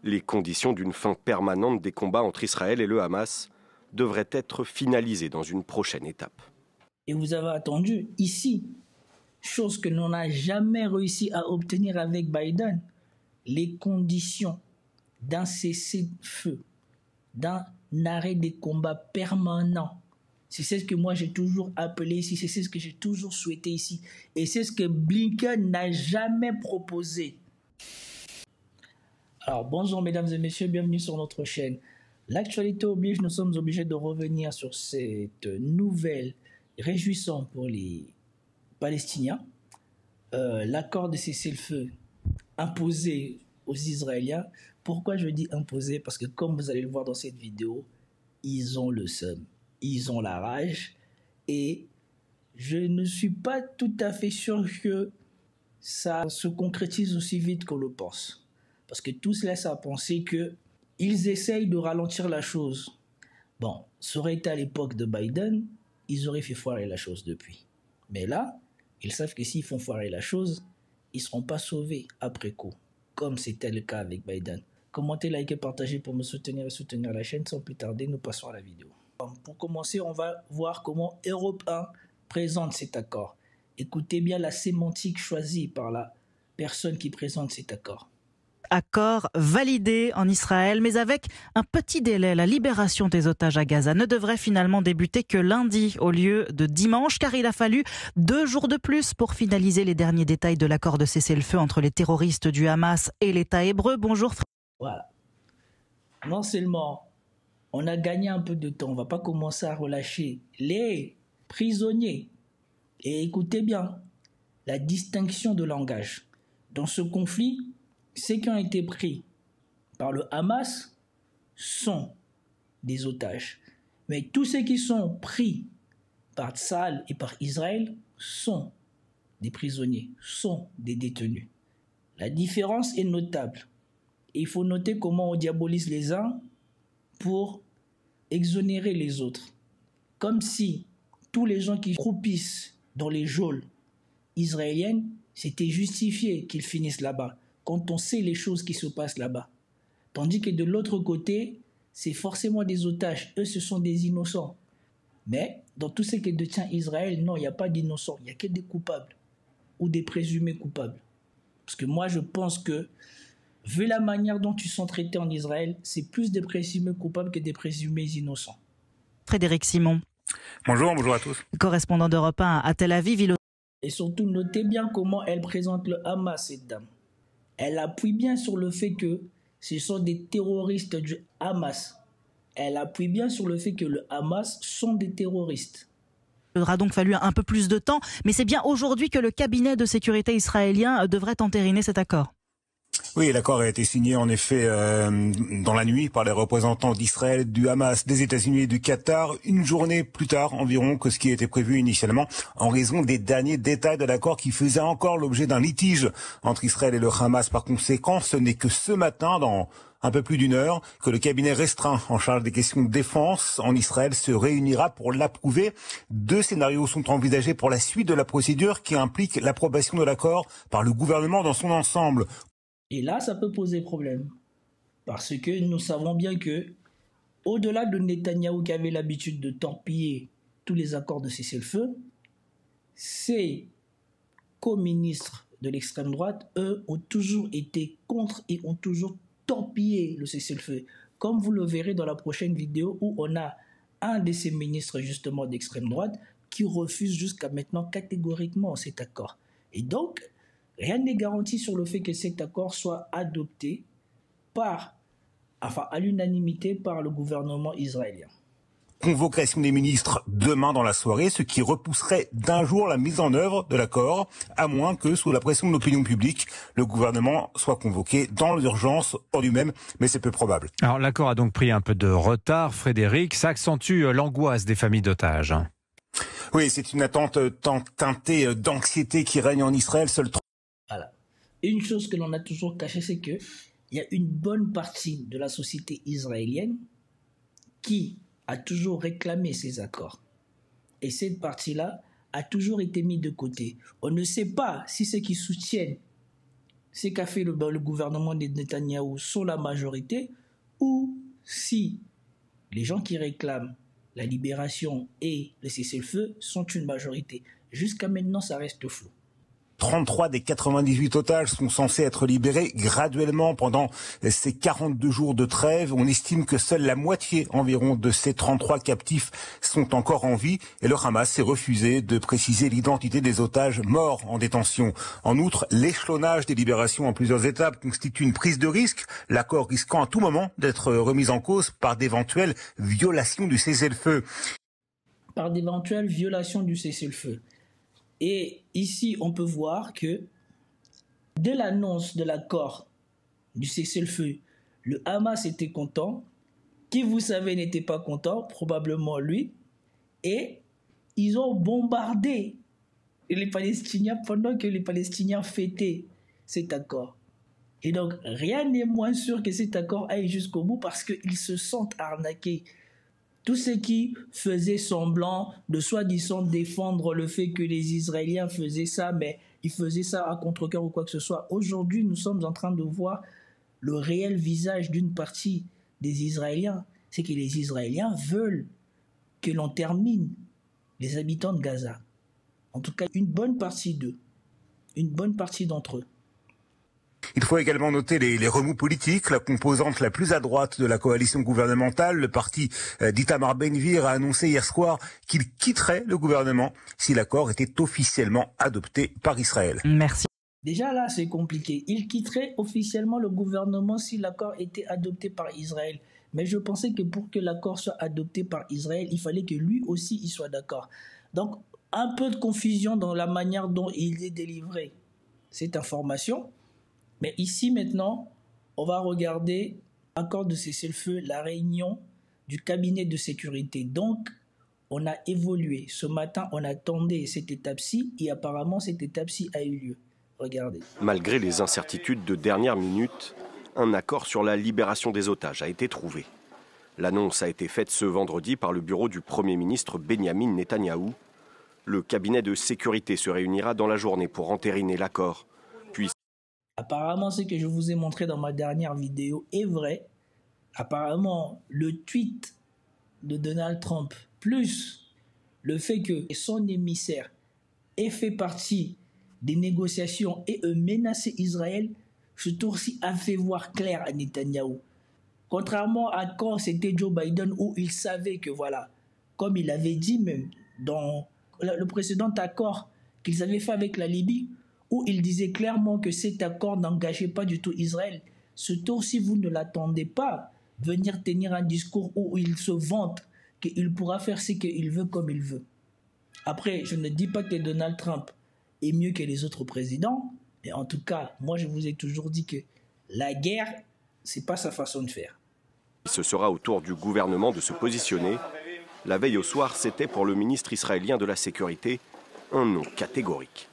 Les conditions d'une fin permanente des combats entre Israël et le Hamas devraient être finalisées dans une prochaine étape. Et vous avez attendu ici, chose que l'on n'a jamais réussi à obtenir avec Biden, les conditions d'un cessez-le-feu, d'un arrêt des combats permanent. C'est ce que moi j'ai toujours appelé ici, c'est ce que j'ai toujours souhaité ici. Et c'est ce que Blinken n'a jamais proposé. Alors bonjour mesdames et messieurs, bienvenue sur notre chaîne. L'actualité oblige, nous sommes obligés de revenir sur cette nouvelle réjouissante pour les Palestiniens. L'accord de cessez-le-feu imposé aux Israéliens. Pourquoi je dis imposé? Parce que comme vous allez le voir dans cette vidéo, ils ont le seum, ils ont la rage et je ne suis pas tout à fait sûr que ça se concrétise aussi vite qu'on le pense. Parce que tout se laisse à penser qu'ils essayent de ralentir la chose. Bon, ça aurait été à l'époque de Biden, ils auraient fait foirer la chose depuis. Mais là, ils savent que s'ils font foirer la chose, ils ne seront pas sauvés après coup, comme c'était le cas avec Biden. Commentez, likez, partagez pour me soutenir et soutenir la chaîne. Sans plus tarder, nous passons à la vidéo. Pour commencer, on va voir comment Europe 1 présente cet accord. Écoutez bien la sémantique choisie par la personne qui présente cet accord. Accord validé en Israël, mais avec un petit délai. La libération des otages à Gaza ne devrait finalement débuter que lundi au lieu de dimanche, car il a fallu 2 jours de plus pour finaliser les derniers détails de l'accord de cessez-le-feu entre les terroristes du Hamas et l'État hébreu. Bonjour. Voilà. Non seulement on a gagné un peu de temps, on ne va pas commencer à relâcher les prisonniers. Et écoutez bien, la distinction de langage. Dans ce conflit, ceux qui ont été pris par le Hamas sont des otages. Mais tous ceux qui sont pris par Tsahal et par Israël sont des prisonniers, sont des détenus. La différence est notable. Et il faut noter comment on diabolise les uns pour exonérer les autres. Comme si tous les gens qui croupissent dans les geôles israéliennes, c'était justifié qu'ils finissent là-bas, quand on sait les choses qui se passent là-bas. Tandis que de l'autre côté, c'est forcément des otages. Eux, ce sont des innocents. Mais dans tout ce que détient Israël, non, il n'y a pas d'innocents. Il n'y a que des coupables ou des présumés coupables. Parce que moi, je pense que, vu la manière dont ils sont traités en Israël, c'est plus des présumés coupables que des présumés innocents. Frédéric Simon. Bonjour à tous. Correspondant d'Europe 1 à Tel Aviv. Et surtout, notez bien comment elle présente le Hamas, cette dame. Elle appuie bien sur le fait que ce sont des terroristes du Hamas. Elle appuie bien sur le fait que le Hamas sont des terroristes. Il aura donc fallu un peu plus de temps, mais c'est bien aujourd'hui que le cabinet de sécurité israélien devrait entériner cet accord. Oui, l'accord a été signé en effet dans la nuit par les représentants d'Israël, du Hamas, des États-Unis et du Qatar, une journée plus tard environ que ce qui était prévu initialement, en raison des derniers détails de l'accord qui faisait encore l'objet d'un litige entre Israël et le Hamas. Par conséquent, ce n'est que ce matin, dans un peu plus d'une heure, que le cabinet restreint en charge des questions de défense en Israël se réunira pour l'approuver. 2 scénarios sont envisagés pour la suite de la procédure qui implique l'approbation de l'accord par le gouvernement dans son ensemble. Et là, ça peut poser problème. Parce que nous savons bien que, au-delà de Netanyahou qui avait l'habitude de torpiller tous les accords de cessez-le-feu, ces co-ministres de l'extrême droite, eux, ont toujours été contre et ont toujours torpillé le cessez-le-feu. Comme vous le verrez dans la prochaine vidéo où on a un de ces ministres justement d'extrême droite qui refuse jusqu'à maintenant catégoriquement cet accord. Et donc, rien n'est garanti sur le fait que cet accord soit adopté à l'unanimité par le gouvernement israélien. Convocation des ministres demain dans la soirée, ce qui repousserait d'1 jour la mise en œuvre de l'accord, à moins que, sous la pression de l'opinion publique, le gouvernement soit convoqué dans l'urgence en lui-même, mais c'est peu probable. Alors l'accord a donc pris un peu de retard, Frédéric, ça accentue l'angoisse des familles d'otages. Oui, c'est une attente teintée d'anxiété qui règne en Israël. Voilà. Une chose que l'on a toujours cachée, c'est qu'il y a une bonne partie de la société israélienne qui a toujours réclamé ces accords. Et cette partie-là a toujours été mise de côté. On ne sait pas si ceux qui soutiennent ce qu'a fait le gouvernement de Netanyahou sont la majorité, ou si les gens qui réclament la libération et le cessez-le-feu sont une majorité. Jusqu'à maintenant, ça reste flou. 33 des 98 otages sont censés être libérés graduellement pendant ces 42 jours de trêve. On estime que seule la moitié environ de ces 33 captifs sont encore en vie et le Hamas s'est refusé de préciser l'identité des otages morts en détention. En outre, l'échelonnage des libérations en plusieurs étapes constitue une prise de risque, l'accord risquant à tout moment d'être remis en cause par d'éventuelles violations du cessez-le-feu. Par d'éventuelles violations du cessez-le-feu. Et ici, on peut voir que dès l'annonce de l'accord du cessez-le-feu, le Hamas était content. Qui, vous savez, n'était pas content? Probablement lui. Et ils ont bombardé les Palestiniens pendant que les Palestiniens fêtaient cet accord. Et donc, rien n'est moins sûr que cet accord aille jusqu'au bout parce qu'ils se sentent arnaqués. Tous ceux qui faisaient semblant de soi-disant défendre le fait que les Israéliens faisaient ça, mais ils faisaient ça à contre-cœur ou quoi que ce soit. Aujourd'hui, nous sommes en train de voir le réel visage d'une partie des Israéliens. C'est que les Israéliens veulent que l'on termine les habitants de Gaza. En tout cas, une bonne partie d'eux. Une bonne partie d'entre eux. Il faut également noter les remous politiques. La composante la plus à droite de la coalition gouvernementale, le parti d'Itamar Ben-Gvir, a annoncé hier soir qu'il quitterait le gouvernement si l'accord était officiellement adopté par Israël. Merci. Déjà là, c'est compliqué. Il quitterait officiellement le gouvernement si l'accord était adopté par Israël. Mais je pensais que pour que l'accord soit adopté par Israël, il fallait que lui aussi y soit d'accord. Donc, un peu de confusion dans la manière dont il est délivré cette information. Mais ici, maintenant, on va regarder l'accord de cessez-le-feu, la réunion du cabinet de sécurité. Donc, on a évolué. Ce matin, on attendait cette étape-ci et apparemment, cette étape-ci a eu lieu. Regardez. Malgré les incertitudes de dernière minute, un accord sur la libération des otages a été trouvé. L'annonce a été faite ce vendredi par le bureau du Premier ministre Benyamin Netanyahou. Le cabinet de sécurité se réunira dans la journée pour entériner l'accord. Puis apparemment, ce que je vous ai montré dans ma dernière vidéo est vrai. Apparemment, le tweet de Donald Trump, plus le fait que son émissaire ait fait partie des négociations et ait menacé Israël, ce tour-ci a fait voir clair à Netanyahou. Contrairement à quand c'était Joe Biden où il savait que voilà, comme il avait dit même dans le précédent accord qu'ils avaient fait avec la Libye, où il disait clairement que cet accord n'engageait pas du tout Israël. Ce tour-ci, vous ne l'attendez pas venir tenir un discours où il se vante qu'il pourra faire ce qu'il veut comme il veut. Après, je ne dis pas que Donald Trump est mieux que les autres présidents, mais en tout cas, moi je vous ai toujours dit que la guerre, c'est pas sa façon de faire. Ce sera au tour du gouvernement de se positionner. La veille au soir, c'était pour le ministre israélien de la Sécurité un non catégorique.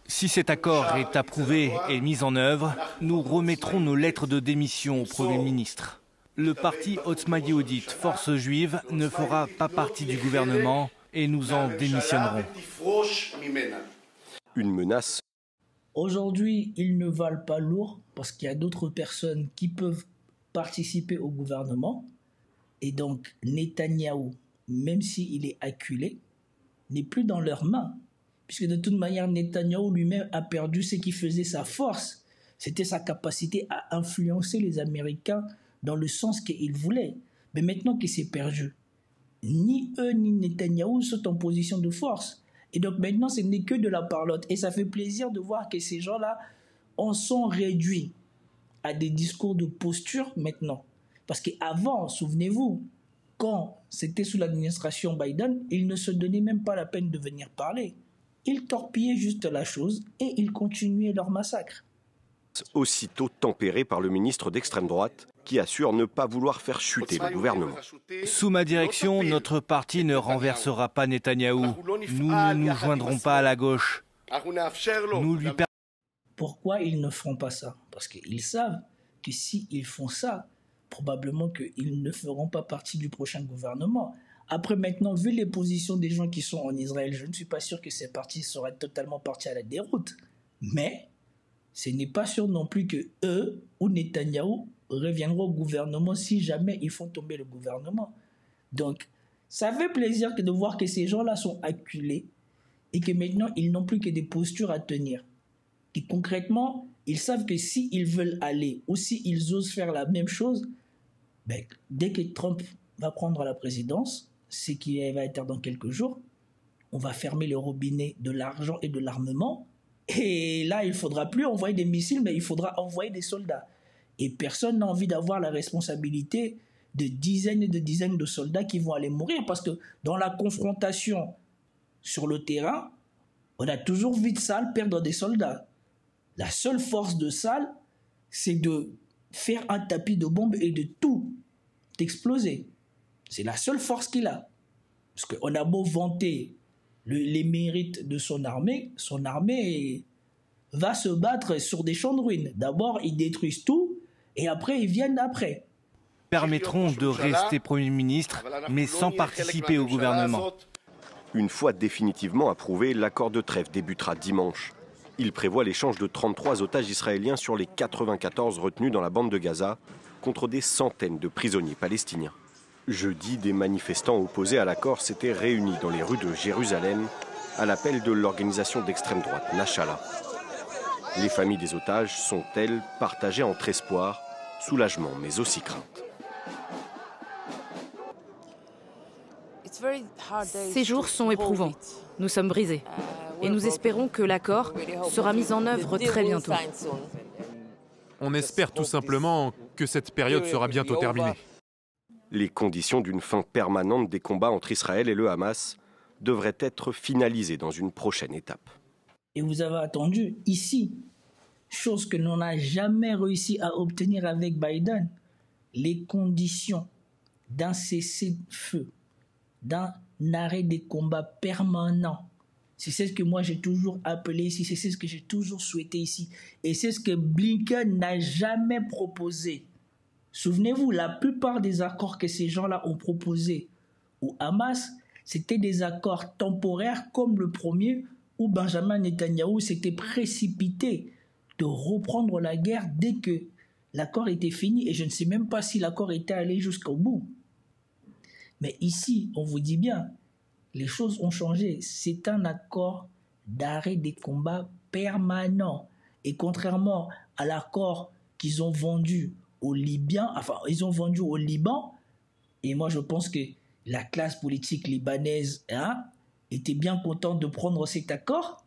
Si cet accord est approuvé et mis en œuvre, nous remettrons nos lettres de démission au Premier ministre. Le parti Otzma Yehudit, Force juive, ne fera pas partie du gouvernement et nous en démissionnerons. Une menace. Aujourd'hui, ils ne valent pas lourd parce qu'il y a d'autres personnes qui peuvent participer au gouvernement. Et donc, Netanyahou, même s'il est acculé, n'est plus dans leurs mains. Puisque de toute manière, Netanyahou lui-même a perdu ce qui faisait sa force. C'était sa capacité à influencer les Américains dans le sens qu'il voulait. Mais maintenant que c'est perdu, ni eux ni Netanyahou sont en position de force. Et donc maintenant, ce n'est que de la parlotte. Et ça fait plaisir de voir que ces gens-là en sont réduits à des discours de posture maintenant. Parce qu'avant, souvenez-vous, quand c'était sous l'administration Biden, ils ne se donnaient même pas la peine de venir parler. Ils torpillaient juste la chose et ils continuaient leur massacre. Aussitôt tempéré par le ministre d'extrême droite qui assure ne pas vouloir faire chuter le gouvernement. Sous ma direction, notre parti ne renversera pas Netanyahou. Nous ne nous joindrons pas à la gauche. Nous lui Pourquoi ils ne feront pas ça? Parce qu'ils savent que s'ils font ça, probablement qu'ils ne feront pas partie du prochain gouvernement. Après maintenant, vu les positions des gens qui sont en Israël, je ne suis pas sûr que ces partis seraient totalement partis à la déroute. Mais ce n'est pas sûr non plus que eux ou Netanyahou reviendront au gouvernement si jamais ils font tomber le gouvernement. Donc, ça fait plaisir de voir que ces gens-là sont acculés et que maintenant, ils n'ont plus que des postures à tenir. Et concrètement, ils savent que s'ils veulent aller ou s'ils osent faire la même chose, ben, dès que Trump va prendre la présidence, ce qui va être dans quelques jours, on va fermer le robinet de l'argent et de l'armement. Et là, il ne faudra plus envoyer des missiles, mais il faudra envoyer des soldats. Et personne n'a envie d'avoir la responsabilité de dizaines et de dizaines de soldats qui vont aller mourir. Parce que dans la confrontation sur le terrain, on a toujours vu Tsahal perdre des soldats. La seule force de Tsahal, c'est de faire un tapis de bombes et de tout exploser. C'est la seule force qu'il a. Parce qu'on a beau vanter les mérites de son armée va se battre sur des champs de ruines. D'abord, ils détruisent tout, et après, ils viennent après. Permettront de rester Premier ministre, mais sans participer au gouvernement. Une fois définitivement approuvé, l'accord de trêve débutera dimanche. Il prévoit l'échange de 33 otages israéliens sur les 94 retenus dans la bande de Gaza, contre des centaines de prisonniers palestiniens. Jeudi, des manifestants opposés à l'accord s'étaient réunis dans les rues de Jérusalem à l'appel de l'organisation d'extrême droite Nashallah. Les familles des otages sont, elles, partagées entre espoir, soulagement, mais aussi crainte. Ces jours sont éprouvants. Nous sommes brisés. Et nous espérons que l'accord sera mis en œuvre très bientôt. On espère tout simplement que cette période sera bientôt terminée. Les conditions d'une fin permanente des combats entre Israël et le Hamas devraient être finalisées dans une prochaine étape. Et vous avez attendu ici, chose que l'on n'a jamais réussi à obtenir avec Biden, les conditions d'un cessez-le-feu, d'un arrêt des combats permanent. C'est ce que moi j'ai toujours appelé ici, c'est ce que j'ai toujours souhaité ici. Et c'est ce que Blinken n'a jamais proposé. Souvenez-vous, la plupart des accords que ces gens-là ont proposés au Hamas, c'était des accords temporaires comme le premier où Benjamin Netanyahou s'était précipité de reprendre la guerre dès que l'accord était fini. Et je ne sais même pas si l'accord était allé jusqu'au bout. Mais ici, on vous dit bien, les choses ont changé. C'est un accord d'arrêt des combats permanent. Et contrairement à l'accord qu'ils ont vendu aux Libyens, ils ont vendu au Liban, et moi je pense que la classe politique libanaise était bien contente de prendre cet accord,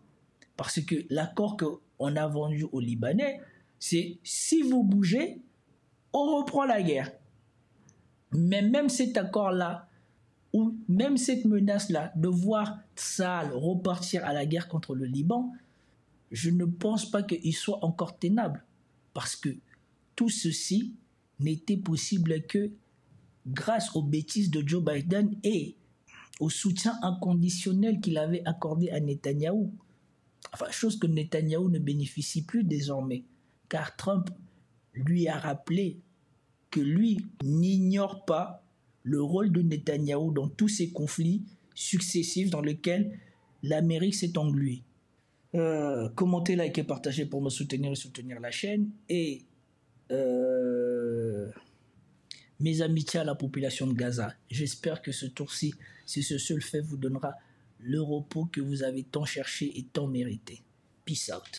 parce que l'accord qu'on a vendu aux Libanais, c'est si vous bougez, on reprend la guerre. Mais même cet accord-là, ou même cette menace-là, de voir Tsahal repartir à la guerre contre le Liban, je ne pense pas qu'il soit encore tenable, parce que tout ceci n'était possible que grâce aux bêtises de Joe Biden et au soutien inconditionnel qu'il avait accordé à Netanyahou. Chose que Netanyahou ne bénéficie plus désormais, car Trump lui a rappelé que lui n'ignore pas le rôle de Netanyahou dans tous ces conflits successifs dans lesquels l'Amérique s'est engluée. Commentez, likez, partagez pour me soutenir et soutenir la chaîne. Et mes amitiés à la population de Gaza. J'espère que ce tour-ci, si ce seul fait vous donnera le repos que vous avez tant cherché et tant mérité. Peace out.